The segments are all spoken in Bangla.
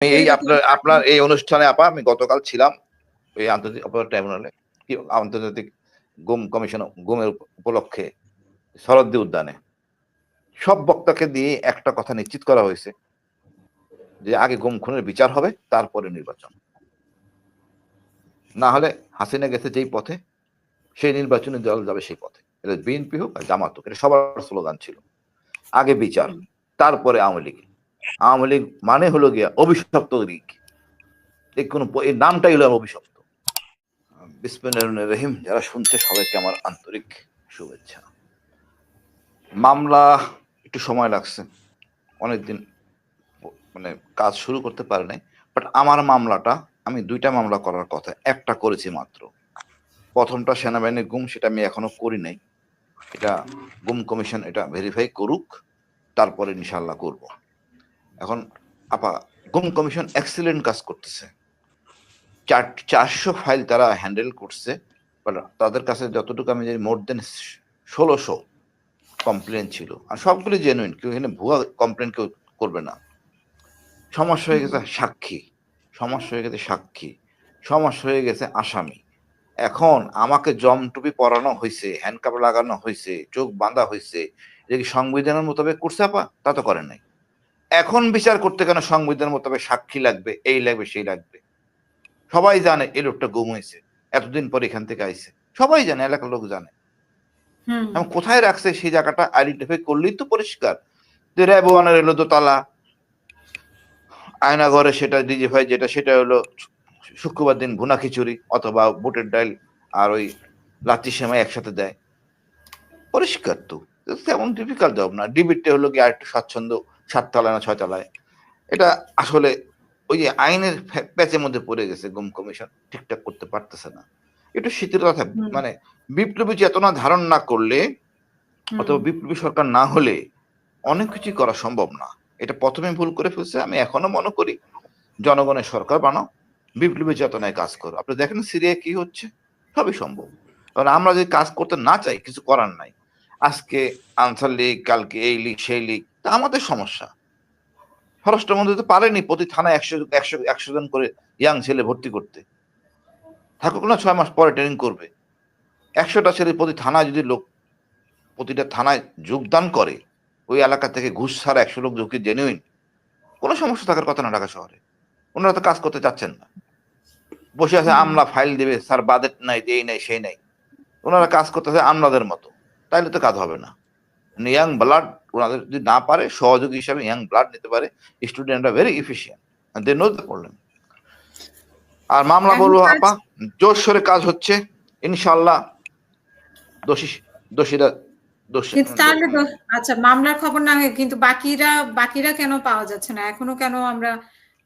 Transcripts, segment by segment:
এই এটা তো আপনার এই অনুষ্ঠানে আপা আমি গতকাল ছিলাম এই আন্তর্জাতিক অপরাধ ট্রাইব্যুনালে আন্তর্জাতিক গুম কমিশন গুমের উপলক্ষে শরৎদি উদ্যানে সব বক্তাকে দিয়ে একটা কথা নিশ্চিত করা হয়েছে যে আগে গুম খুনের বিচার হবে তারপরে নির্বাচন, না হলে হাসিনা গেছে যেই পথে সেই নির্বাচনী দল যাবে সেই পথে। এটা বিএনপি হোক আর জামাত হোক, এটা সবার স্লোগান ছিল আগে বিচার তারপরে আওয়ামী লীগ। আওয়ামী লীগ মানে হলো গিয়া অভিশপ্ত লীগ, এই নামটাই হলো অভিশপ্ত। বিসমিল্লাহির রহিম। যারা শুনছে সবাইকে আমার আন্তরিক শুভেচ্ছা। মামলা একটু সময় লাগছে, অনেকদিন মানে কাজ শুরু করতে পারে নাই, বাট আমার মামলাটা আমি 2টা মামলা করার কথা, একটা করেছি মাত্র। প্রথমটা সেনাবাহিনীর গুম, সেটা আমি এখনো করি নাই, এটা গুম কমিশন এটা ভেরিফাই করুক, তারপরে ইনশাল্লাহ করব। এখন আপা গুম কমিশন এক্সিলেন্ট কাজ করতেছে, 400 ফাইল তারা হ্যান্ডেল করছে, তাদের কাছে যতটুকু আমি জানি মোর দেন 1600 কমপ্লেন ছিল, আর সবগুলো জেনুইন, কেউ এখানে ভুয়া কমপ্লেন কেউ করবে না। সমস্যা হয়ে গেছে সাক্ষী, সমস্যা হয়ে গেছে সাক্ষী, সমস্যা হয়ে গেছে আসামি। এখন আমাকে জমটুপি পরানো হয়েছে, হ্যান্ডকাপ লাগানো হয়েছে, চোখ বাঁধা হয়েছে, এটা কি সংবিধানের মোতাবেক করছে আপা? তা তো করেন নাই। এখন বিচার করতে কেন সংবিধানের মোতাবেক সাক্ষী লাগবে, এই লাগবে সেই লাগবে? সবাই জানে এই লোকটা গুম হয়েছে, এতদিন পর এখান থেকে আইছে, সবাই জানে, এলাকার লোক জানে। কোথায় রাখছে সেই জায়গাটা আইডেন্টিফাই করলেই তো পরিষ্কার। যে র্যাব ওয়ানের এলো দোতলা, আয়না ঘরে সেটা ডিজিফাই যেটা, সেটা হলো শুক্রবার দিন ভুনা খিচুড়ি অথবা বুটের ডাল আর ওই লাচ্ছি সেমাই একসাথে দেয়, পরিষ্কার তো। তেমন ডিফিকাল্ট জব না। ডিবিটটা হলো কি আর একটু স্বাচ্ছন্দ্য, 7 তলায় না 6 তলায়। এটা আসলে ওই যে আইনের প্যাচের মধ্যে পড়ে গেছে, গুম কমিশন ঠিকঠাক করতে পারতেছে না। একটু শিথিলতা, মানে বিপ্লবী চেতনা ধারণ না করলে অথবা বিপ্লবী সরকার না হলে অনেক কিছু করা সম্ভব না। এটা প্রথমে ভুল করে ফেলছে। আমি এখনো মনে করি জনগণের সরকার বানাও, বিপ্লবী চেতনায় কাজ করো। আপনি দেখেন সিরিয়া কি হচ্ছে, সবই সম্ভব। কারণ আমরা যদি কাজ করতে না চাই, কিছু করার নাই। আজকে আনসার লীগ, কালকে এই লীগ সেই লীগ, তা আমাদের সমস্যা। স্বরাষ্ট্রমন্ত্রী তো পারেনি প্রতি থানায় 100 জন করে ইয়াং ছেলে ভর্তি করতে। থাকুক না, 6 মাস পরে ট্রেনিং করবে। 100টা ছেলে প্রতি থানায় যদি লোক প্রতিটা থানায় যোগদান করে, ওই এলাকা থেকে ঘুষ ছাড়া 100 লোক ঢুকে জেনুইন, কোনো সমস্যা থাকার কথা না ঢাকা শহরে। ওনারা তো কাজ করতে চাচ্ছেন না, বসে আছে আমলা ফাইল দেবে, স্যার বাজেট নাই, এই নাই সেই নাই। ওনারা কাজ করতেছে আমলাদের মতো, তাইলে তো কাজ হবে না। ইয়াং ব্লাড ওনাদের যদি না পারে, সহযোগী হিসাবে ইয়াং ব্লাড নিতে পারে। স্টুডেন্টরা very efficient, they know the problem. আর মামলা বলবো আপা, জোর সোরে কাজ হচ্ছে ইনশাল্লাহ। দোষীরা আচ্ছা, মামলার খবর না হয়, কিন্তু বাকিরা কেন পাওয়া যাচ্ছে না এখনো? কেন আমরা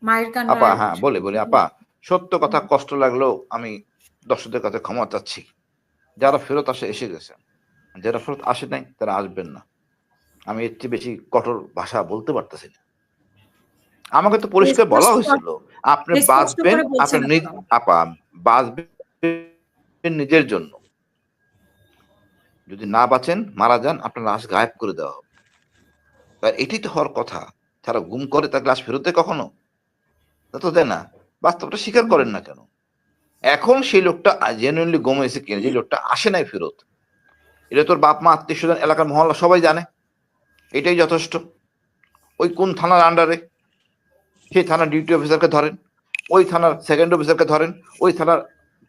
মায়ের কান্না? আপা হ্যাঁ বলি আপা, সত্য কথা কষ্ট লাগলেও আমি দর্শকদের কাছে ক্ষমা চাচ্ছি। যারা ফেরত এসে গেছে, যারা ফেরত আসে নাই তারা আসবেন না। আমি এর চেয়ে বেশি কঠোর ভাষা বলতে পারতেছি না। আমাকে তো পরিষ্কার বলা হয়েছিল, আপনি বাঁচবেন, আপনি আপা বাঁচবেন নিজের জন্য, যদি না বাঁচেন মারা যান, আপনার লাশ গায়েব করে দেওয়া হবে। এটাই তো হওয়ার কথা। যারা গুম করে তার লাশ ফেরত দেয় কখনো? তা তো দেয় না। বাস্তবটা স্বীকার করেন না কেন? এখন সেই লোকটা জেনুইনলি গুম হয়েছে কিনা, যে লোকটা আসে নাই ফেরত, এটা তোর বাপ মা আত্মীয় স্বজন এলাকার মহল্লা সবাই জানে, এটাই যথেষ্ট। ওই কোন থানার আন্ডারে, সেই থানার ডিউটি অফিসারকে ধরেন, ওই থানার সেকেন্ড অফিসারকে ধরেন, ওই থানার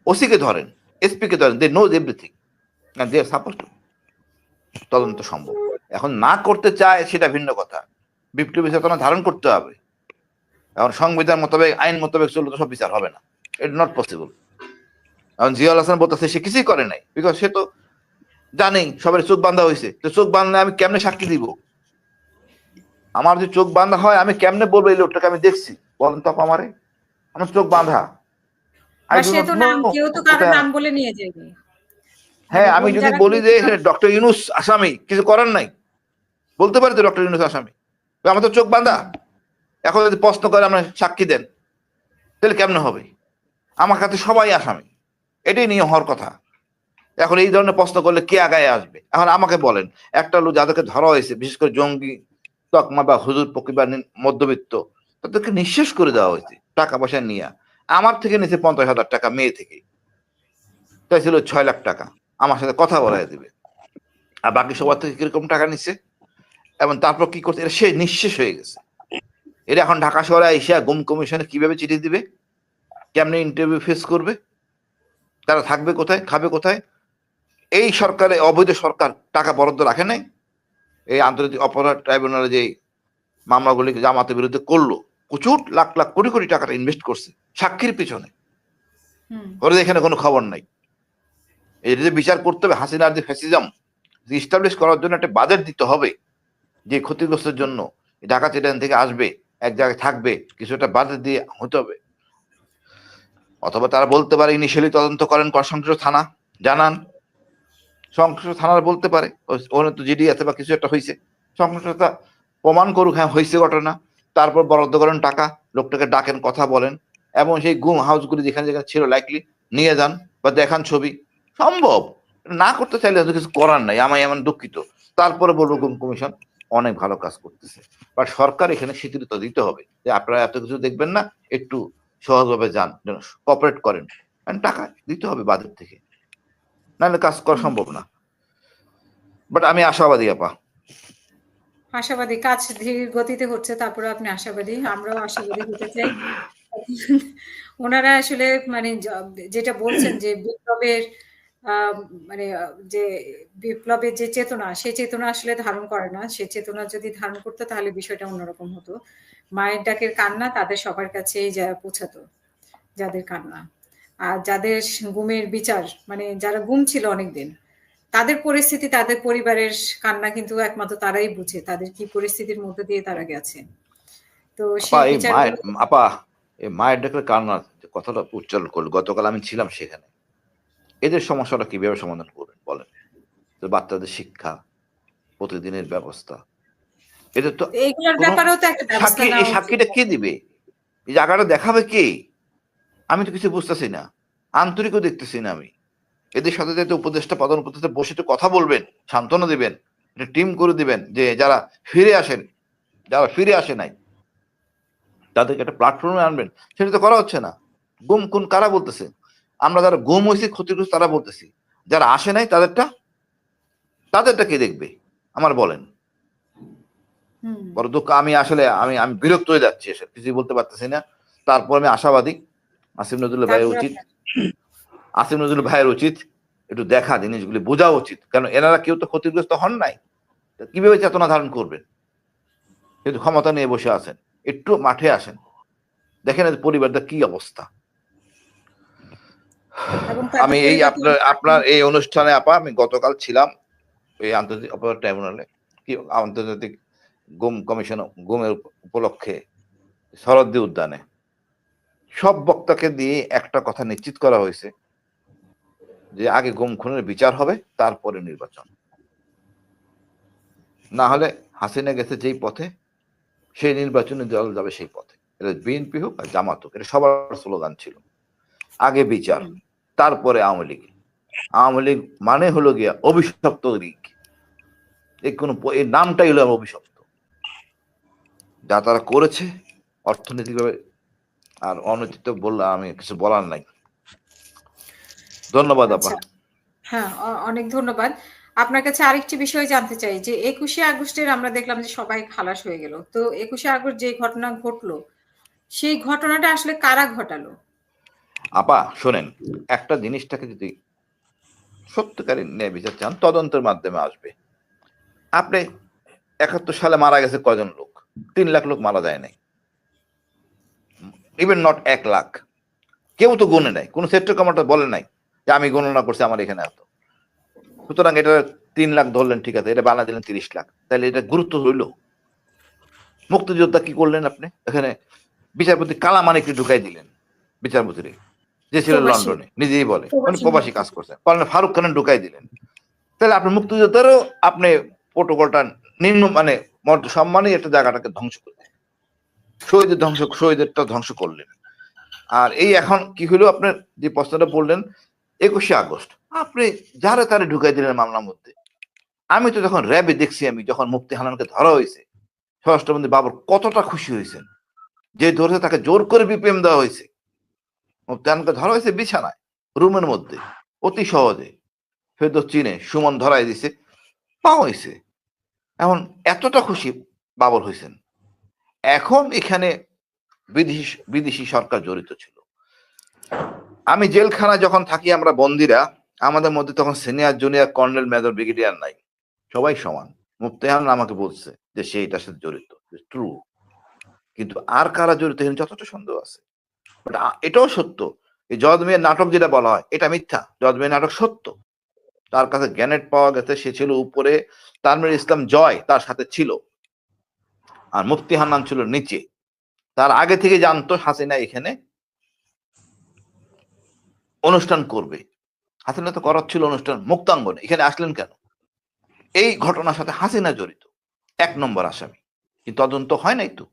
ওসিকে ধরেন, এসপি কে ধরেন, they know everything, they are supposed to. তদন্ত সম্ভব। এখন না করতে চায় সেটা ভিন্ন কথা, বিপ্লবী চেতনা ধারণ করতে হবে। এখন সংবিধান মোতাবেক, আইন মোতাবেক চললে তো সব বিচার হবে না, ইট নট পসিবল। এখন জিয়াউল হাসান বলতেছে সে কিছুই করে নাই, বিকজ সে তো জানেই সবার চোখ বান্ধা হয়েছে। তো চোখ বাঁধলে আমি কেমনে সাক্ষী দিব? আমার যদি চোখ বাঁধা হয়, আমি কেমনে বলবো এই লোকটাকে আমি দেখছি? বলেন তো আমারে, আমার চোখ বাঁধা। হ্যাঁ, আমি যদি বলি যে ডক্টর ইউনূস আসামি, কিছু করার নাই, বলতে পারি তো ডক্টর ইউনূস আসামি, আমার তো চোখ বাঁধা। এখন যদি প্রশ্ন করে আমরা সাক্ষী দেন, তাহলে কেমনে হবে? আমার কাছে সবাই আসামি, এটাই নিয়ে হওয়ার কথা। এখন এই ধরনের প্রশ্ন করলে কে আগায় আসবে? এখন আমাকে বলেন, একটা লোক যাদেরকে ধরা হয়েছে, বিশেষ করে জঙ্গি তকমা বা হুজুর পকি বা মধ্যবিত্ত, তাদেরকে নিঃশেষ করে দেওয়া হয়েছে টাকা পয়সা নিয়ে। আমার থেকে নিচে 50,000 টাকা মেয়ে থেকে, তাই ছিল 6 লাখ টাকা, আমার সাথে কথা বলাই দিবে। আর বাকি সবার থেকে কিরকম টাকা নিচ্ছে, এবং তারপর কি করছে, এটা সে নিঃশেষ হয়ে গেছে। এরা এখন ঢাকা শহরে এসে গুম কমিশনে কিভাবে চিঠি দিবে, কেমনে ইন্টারভিউ ফেস করবে, তারা থাকবে কোথায়, খাবে কোথায়? এই সরকারে, অবৈধ সরকার টাকা বরাদ্দ রাখে নাই। এই আন্তর্জাতিক অপরাধ ট্রাইব্যুনালে যে মামলাগুলি জামাতের বিরুদ্ধে করলো, প্রচুর লাখ লাখ কোটি কোটি টাকাটা ইনভেস্ট করছে সাক্ষীর পিছনে, ওদের এখানে কোনো খবর নাই। এই যে বিচার করতে হবে, হাসিনার যে ফ্যাসিজম ইস্টাবলিশ করার জন্য একটা বাজেট দিতে হবে, যে ক্ষতিগ্রস্তের জন্য ঢাকা চিটাগাং থেকে আসবে, এক জায়গায় থাকবে, কিছু একটা বাজেট দিয়ে হতে হবে। অথবা তারা বলতে পারে ইনিশিয়ালি তদন্ত করেন সংশ্লিষ্ট থানা, জানান সংশ্লিষ্ট থানার বলতে পারে ওখানে তো জিডি আছে বা কিছু একটা হয়েছে, সংশ্লিষ্টতা প্রমাণ করুক হ্যাঁ হয়েছে ঘটনা, তারপর বরাদ্দ করেন টাকা, লোকটাকে ডাকেন, কথা বলেন, এবং সেই গুম হাউসগুলি যেখানে যেখানে ছিল লাইকলি নিয়ে যান বা দেখান ছবি। সম্ভব, না করতে চাইলে কিছু করার নাই, আমি এমন দুঃখিত। তারপরে বলবো গুম কমিশন অনেক ভালো কাজ করতেছে, বাট সরকার এখানে স্বীকৃতি দিতে হবে যে আপনারা এত কিছু দেখবেন না, একটু সহজভাবে যান, কোঅপারেট করেন, টাকা দিতে হবে বাজেট থেকে, নাহলে কাজ করা সম্ভব না। বাট আমি আশাবাদী আপা, আশাবাদী, কাজ ধীর গতিতে হচ্ছে, তারপরে আপনি আশাবাদী, আমরাও আশাবাদী হতে চাই। ওনারা আসলে মানে যেটা বলছেন যে বিপ্লবের মানে যে বিপ্লবের যে চেতনা, সেই চেতনা আসলে ধারণ করে না। সে চেতনা যদি ধারণ করতো তাহলে বিষয়টা অন্যরকম হতো। মায়ের ডাকের কান্না তাদের সবার কাছেই যা পৌঁছাতো, যাদের কান্না। আর যাদের গুমের বিচার, মানে যারা গুম ছিল অনেকদিন, তাদের পরিস্থিতি, তাদের পরিবারের কান্না কিন্তু একমাত্র তারাই বুঝে, তাদের কি পরিস্থিতির মধ্যে দিয়ে তারা গেছে। তো সেই বিচারগুলো আপা এই মায়ের ডাকের কান্না কথাটা উচ্চারণ করলো, গতকাল আমি ছিলাম সেখানে। এদের সমস্যাটা কিভাবে সমাধান করবেন বলেন? বাচ্চাদের শিক্ষা, প্রতিদিনের ব্যবস্থা, এদের তো এইগুলোর ব্যাপারেও তো একটা ব্যবস্থা সাক্ষী, এই নেওয়া উচিত। সাক্ষীটা কে দিবে, এই জায়গাটা দেখাবে কে? আমি তো কিছু বুঝতেছি না, আন্তরিকও দেখতেছি না আমি। এদের সাথে যাতে উপদেষ্টা, প্রধান উপদেষ্টা বসে একটু কথা বলবেন, সান্ত্বনা দিবেন, একটা টিম করে দিবেন, যে যারা ফিরে আসেন, যারা ফিরে আসে নাই তাদেরকে একটা প্ল্যাটফর্মে আনবেন, সেটা তো করা হচ্ছে না। গুম কোন কারা বলতেছে? আমরা যারা গুম হয়েছি, ক্ষতিগ্রস্ত তারা বলতেছি, যারা আসে নাই তাদেরটা কে দেখবে আমার বলেন? বড় দুঃখ, আমি আসলে আমি আমি বিরক্ত হয়ে যাচ্ছি, এসব কিছুই বলতে পারতেছি না। তারপর আমি আশাবাদী আসিফ নজরুল ভাইয়ের উচিত একটু দেখা, জিনিসগুলি বোঝা উচিত, কারণ এনারা কেউ তো ক্ষতিগ্রস্ত হন নাই, কিভাবে চেতনা ধারণ করবেন? কিন্তু ক্ষমতা নিয়ে বসে আছেন, একটু মাঠে আসেন, দেখেন পরিবারটা কি অবস্থা। আমি এই আপনার এই অনুষ্ঠানে আপা, আমি গতকাল ছিলাম এই আন্তর্জাতিক অপরাধ ট্রাইব্যুনালে, কি আন্তর্জাতিক গুম কমিশন গুমের উপলক্ষে শরদ্দি উদ্যানে। সব বক্তাকে দিয়ে একটা কথা নিশ্চিত করা হয়েছে যে আগে গুম খুনের বিচার হবে, তারপরে নির্বাচন। না হলে হাসিনা গেছে যেই পথে, সেই নির্বাচনে দল যাবে সেই পথে। এটা বিএনপি হোক আর জামাত হোক, এটা সবার স্লোগান ছিল, আগে বিচার তারপরে আওয়ামী লীগ। আওয়ামী লীগ মানে হলো গিয়া অভিশপ্ত লীগ, এই নামটাই হলো অভিশপ্ত। যা তারা করেছে অর্থনৈতিকভাবে আর অনৈতিক বললাম, আমি কিছু বলার নাই। ধন্যবাদ আপা। হ্যাঁ, অনেক ধন্যবাদ। আপনার কাছে আরেকটি বিষয় জানতে চাই যে ২১শে আগস্টের আমরা দেখলাম যে সবাই খালাস হয়ে গেল। তো ২১শে আগস্ট যে ঘটনা ঘটলো, সেই ঘটনাটা আসলে কারা ঘটালো? আপা শোনেন, একটা জিনিসটাকে যদি সত্যিকারের ন্যায় বিচার চান, তদন্তের মাধ্যমে আসবে। আপনি ৭১ সালে মারা গেছে কয়জন লোক? ৩ লাখ লোক মারা যায় নাই, ইভেন নট ১ লাখ। কেউ তো গুনে নাই, কোন সেক্টর কমান্ডার বলে নাই যে আমি গণনা করছি আমার এখানে এত। সুতরাং এটা ৩ লাখ ধরলেন, ঠিক আছে, এটা বানা দিলেন ৩০ লাখ, তাহলে এটা গুরুত্ব হইল? মুক্তিযোদ্ধা কি করলেন আপনি? এখানে বিচারপতি কালামানিককে ঢুকাই দিলেন, বিচারপতিরে, যে ছিল লন্ডনে, নিজেই বলে উনি প্রবাসী কাজ করছেন, ফারুক খান ঢুকাই দিলেন। তাহলে আপনি মুক্তিযোদ্ধারও আপনি প্রোটোকলটা নিম্ন মানে সম্মানে একটা জায়গাটাকে ধ্বংস করলেন, শহীদেরটা ধ্বংস করলেন। আর এই এখন কি হলো, আপনার যে প্রশ্নটা বললেন ২১শে আগস্ট, আপনি যারা তারা ঢুকাই দিলেন মামলার মধ্যে। আমি তো যখন র্যাবে দেখছি, আমি যখন মুফতি হানানকে ধরা হয়েছে, স্বরাষ্ট্রমন্ত্রী বাবর কতটা খুশি হয়েছেন, যে ধরেছে তাকে জোর করে বিপিএম দেওয়া হয়েছে, মুফতি হান্নানকে ধরা হয়েছে বিছানায়, রুমের মধ্যে, অতি সহজে ফেরদৌস চিনে সুমন ধরাই দিছে, পাওয়া হয়েছে। এখন এতটা খুশি বাবর হয়েছেন। এখন এখানে বিদেশি সরকার জড়িত ছিল। আমি জেলখানা যখন থাকি, আমরা বন্দিরা, আমাদের মধ্যে তখন senior junior colonel major brigadier নাই, সবাই সমান। মুফতি হান্নান আমাকে বলছে যে সে এটার সাথে জড়িত, ট্রু। কিন্তু আর কারা জড়িত এখানে যথেষ্ট সন্দেহ আছে। বাট এটাও সত্য, এই জজ মিয়ার নাটক যেটা বলা হয় এটা মিথ্যা। জজ মিয়ার নাটক সত্য, তার কাছে গ্যানেট পাওয়া গেছে, সে ছিল উপরে, তানভীর ইসলাম জয় তার সাথে ছিল, আর মুফতি হান্নান ছিল নিচে। তার আগে থেকে জানতো হাসিনা এখানে অনুষ্ঠান করবে। হাসিনা তো করাচ্ছিল অনুষ্ঠান মুক্তাঙ্গনে, এখানে আসলেন কেন? এই ঘটনার সাথে হাসিনা জড়িত, 1 নম্বর আসামি, কিন্তু তদন্ত হয় নাই তো।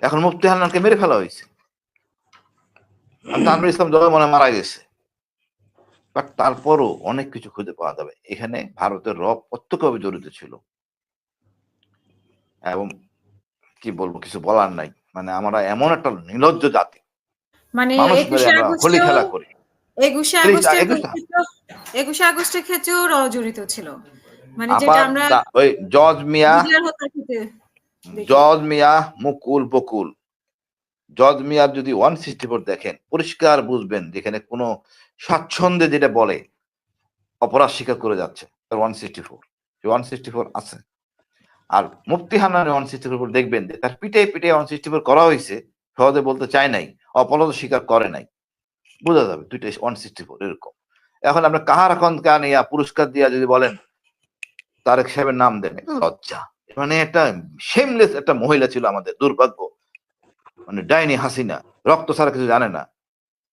এখন মুফতি হান্নানকে মেরে ফেলা হয়েছে, তানভীর ইসলাম জয় মনে মারা গেছে। বাট তারপরও অনেক কিছু খুঁজে পাওয়া যাবে। এখানে ভারতের প্রত্যক্ষভাবে জড়িত ছিল, এবং কি বলবো, কিছু বলার নাই। মানে আমরা এমন একটা নির্লজ্জ জাতি, মানে মানুষ মেরে 21শে আমরা হোলি আগস্টেও খেলা করি। 21শে আগস্টের ক্ষেত্রেও 21শে আগস্টের ক্ষেত্রেও জড়িত ছিল। মানে যেটা আবার আমরা ওই জজ মিয়া, বিডিআর হত্যার ক্ষেত্রে দেখি। জজ মিয়া, মুকুল বকুল, জজ মিয়ার যদি 164 দেখেন, পরিষ্কার বুঝবেন যেখানে কোনো স্বাচ্ছন্দ্যে যেটা বলে অপরাধ স্বীকার করে যাচ্ছে, তার 164 আছে। আর মুফতি হান্নানের 164 দেখবেন যে তার পিঠে পিঠে 164 করা হয়েছে, সহজে বলতে চায় নাই, অপরাধ স্বীকার করে নাই, বোঝা যাবে দুইটা 164 এরকম। এখন আমরা কাহার এখন নিয়ে পুরস্কার দিয়া যদি বলেন তারেক সাহেবের নাম দেন, এটা লজ্জা। মানে একটা শেমলেস একটা মহিলা ছিল আমাদের, দুর্ভাগ্য। মানে ডাইনি হাসিনা, রক্ত ছাড়া কিছু জানে না,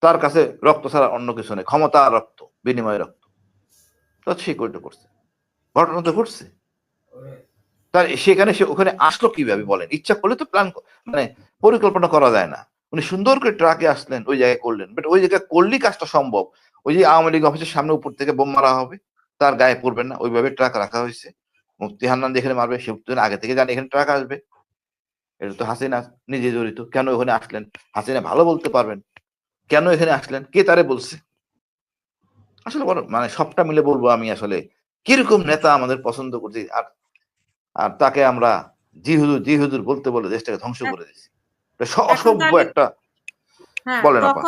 তার কাছে রক্ত ছাড়া অন্য কিছু নেই, ক্ষমতা রক্ত, বিনিময় রক্ত। তো সে করছে, ঘটনা তো ঘটছে। তার সেখানে সে ওখানে আসলো কিভাবে বলেন? ইচ্ছা করলে তো প্ল্যান, মানে পরিকল্পনা করা যায় না। উনি সুন্দর করে ট্রাকে আসলেন, ওই জায়গায় করলেন, বাট ওই জায়গায় করলেই কাজটা সম্ভব। ওই যে আওয়ামী লীগ অফিসের সামনে উপর থেকে বোম মারা হবে, তার গায়ে পড়বেন না, ওইভাবে ট্রাক রাখা হয়েছে। মুফতি হান্নান যেখানে মারবে সে আগে থেকে জানে এখানে ট্রাক আসবে। এটা তো হাসিনা নিজে জড়িত। কেন ওখানে আসলেন? হাসিনা ভালো বলতে পারবেন কেন এখানে আসলেন, কে তারে বলছে। আসলে মানে সবটা মিলে বলবো আমি, আসলে কিরকম নেতা আমাদের পছন্দ করছি, আর আর তাকে আমরা জি হুজুর বলতে বলে দেশটাকে ধ্বংস করে দিচ্ছি। অসভ্য একটা। হ্যাঁ, বলেন আপা।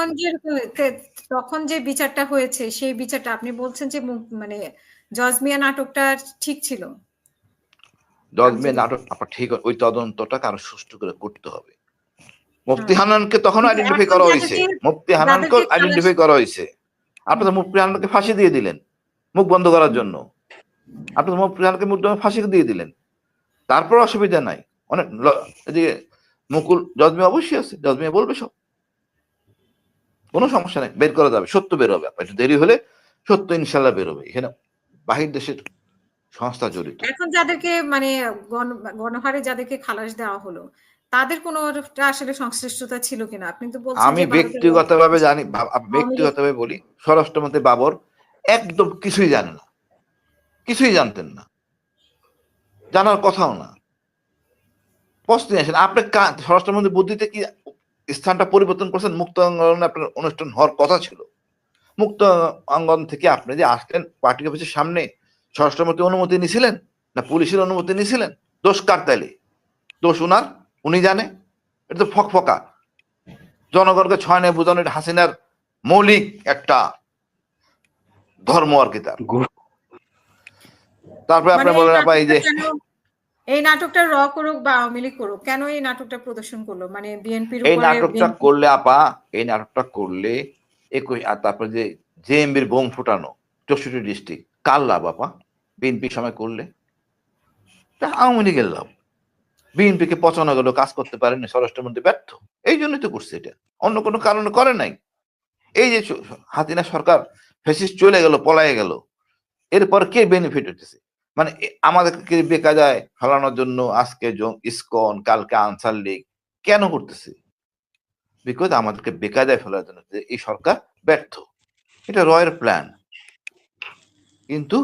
তখন যে বিচারটা হয়েছে সেই বিচারটা আপনি বলছেন যে মানে জজ মিয়া নাটকটা ঠিক ছিল। জজ মিয়া নাটক আপা ঠিক, ওই তদন্তটাকে আরো সুষ্ঠু করে করতে হবে। মুফতি হান্নানকে তখন আইডেন্টিফাই করা হয়েছে, মুফতি হান্নানকে আইডেন্টিফাই করা হয়েছে। আপনি তো মুফতি হান্নানকে ফাঁসি দিয়ে দিলেন মুখ বন্ধ করার জন্য। আপনি তো মুফতি হান্নানকে মুখ ফাঁসি দিয়ে দিলেন, তারপর অসুবিধা নাই। অনেক এদিকে মুকুল জজ মিয়া অবশ্যই আছে, জজ মিয়া বলবে সব, কোনো সমস্যা নেই, বের করা যাবে, সত্য বের হবে। একটু দেরি হলে সত্য ইনশাল্লাহ বের হবে। এখানে বাহির দেশের সংস্থা জড়িত। এখন যাদেরকে মানে গণহারে যাদেরকে খালাস দেওয়া হলো, তাদের কোনো আসলে সংশ্লিষ্টতা ছিল কিনা? আপনি তো বলছেন আমি যে ব্যক্তিগতভাবে জানি, ব্যক্তিগতভাবে বলি, স্বরাষ্ট্রমন্ত্রী বাবর একদম কিছুই জানে না, কিছুই জানতেন না, জানার কথাও না। প্রশ্ন আসেন, আপনি স্বরাষ্ট্রমন্ত্রী বুদ্ধিতে কি স্থানটা পরিবর্তন করছেন? মুক্ত অঙ্গনে আপনার অনুষ্ঠান হওয়ার কথা ছিল। মুক্ত অঙ্গন থেকে আপনি যে আসলেন পার্টি অফিসের সামনে, স্বরাষ্ট্রমন্ত্রী অনুমতি নিয়েছিলেন না পুলিশের অনুমতি নিয়েছিলেন? দোষ কার তাইলে? দোষ উনার, উনি জানে। এটা তো ফকফকা, জনগণকে ছয় নেই বোঝানো, এটা হাসিনার মৌলিক একটা ধর্ম আর কি। তারপরে আপনি বলেন আপা এই যে এই নাটকটা করুক বা আওয়ামী লীগ করুক, কেন এই নাটকটা প্রদর্শন করলো? মানে বিএনপির এই উপরে নাটকটা করলে আপা, এই নাটকটা করলে আর তারপরে যে জেএমবির বোম ফুটানো 64 ডিস্ট্রিক্ট, কার লাভ আপা? বিএনপি সময় করলে আওয়ামী লীগের লাভ। বিএনপিকে পচানো গেল, কাজ করতে পারেনি, স্বরাষ্ট্রমন্ত্রী ব্যর্থ, এই জন্যই তো করছে এটা, অন্য কোনো কারণে করে নাই। এই যে হাসিনা সরকার ফেসিস্ট চলে গেল, পলায় গেল, এরপর কে বেনিফিট হইতেছে? মানে আমাদেরকে বেকায়দায় ফেলানোর জন্য আজকে ইসকন, কালকে আনসার লীগ কেন করতেছে? বিকজ আমাদেরকে বেকায়দায় ফেলার জন্য এই সরকার ব্যর্থ। এটা রয়ের প্ল্যান। কিন্তু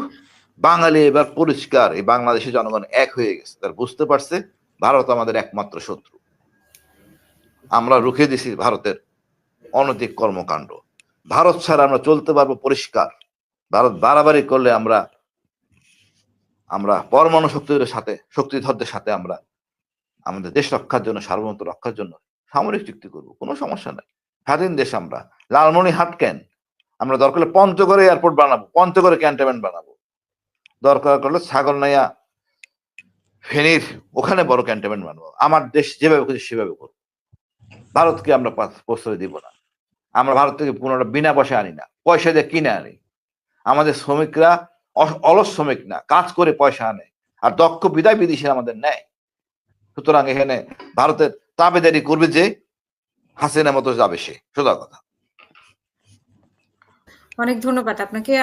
বাঙালি এবার পরিষ্কার, এই বাংলাদেশের জনগণ এক হয়ে গেছে, তারা বুঝতে পারছে ভারত আমাদের একমাত্র শত্রু। আমরা রুখে দিছি ভারতের অনৈতিক কর্মকাণ্ড। ভারত ছাড়া আমরা চলতে পারবো পরিষ্কার। ভারত বাড়াবাড়ি করলে আমরা পরমাণু শক্তিধরদের সাথে আমরা আমাদের দেশ রক্ষার জন্য, সার্বভৌমত্ব রক্ষার জন্য সামরিক চুক্তি করবো, কোনো সমস্যা নাই। স্বাধীন দেশ আমরা। লালমনিরহাট কেন? আমরা দরকার হলে পঞ্চগড়ে এয়ারপোর্ট বানাবো, পঞ্চগড়ে ক্যান্টনমেন্ট বানাবো, দরকার করলে ছাগলনাইয়া ফেনীর ওখানে বড় ক্যান্টনমেন্ট বানাবো। আমার দেশ যেভাবে খুশি সেভাবে করবো। ভারতকে আমরা প্রশ্রয় দিব না। আমরা ভারত থেকে পুনরা বিনা পয়সা আনি না, পয়সা দিয়ে কিনে আনি। আমাদের শ্রমিকরা অলস শ্রমিক না, কাজ করে পয়সা আনে, আর দক্ষ বিদায় বিদেশিরা আমাদের নেয়। সুতরাং এখানে ভারতের তাবেদারি করবে যে হাসিনা মতো যাবে, সে সোজা কথা। অনেক ধন্যবাদ আপনাকে।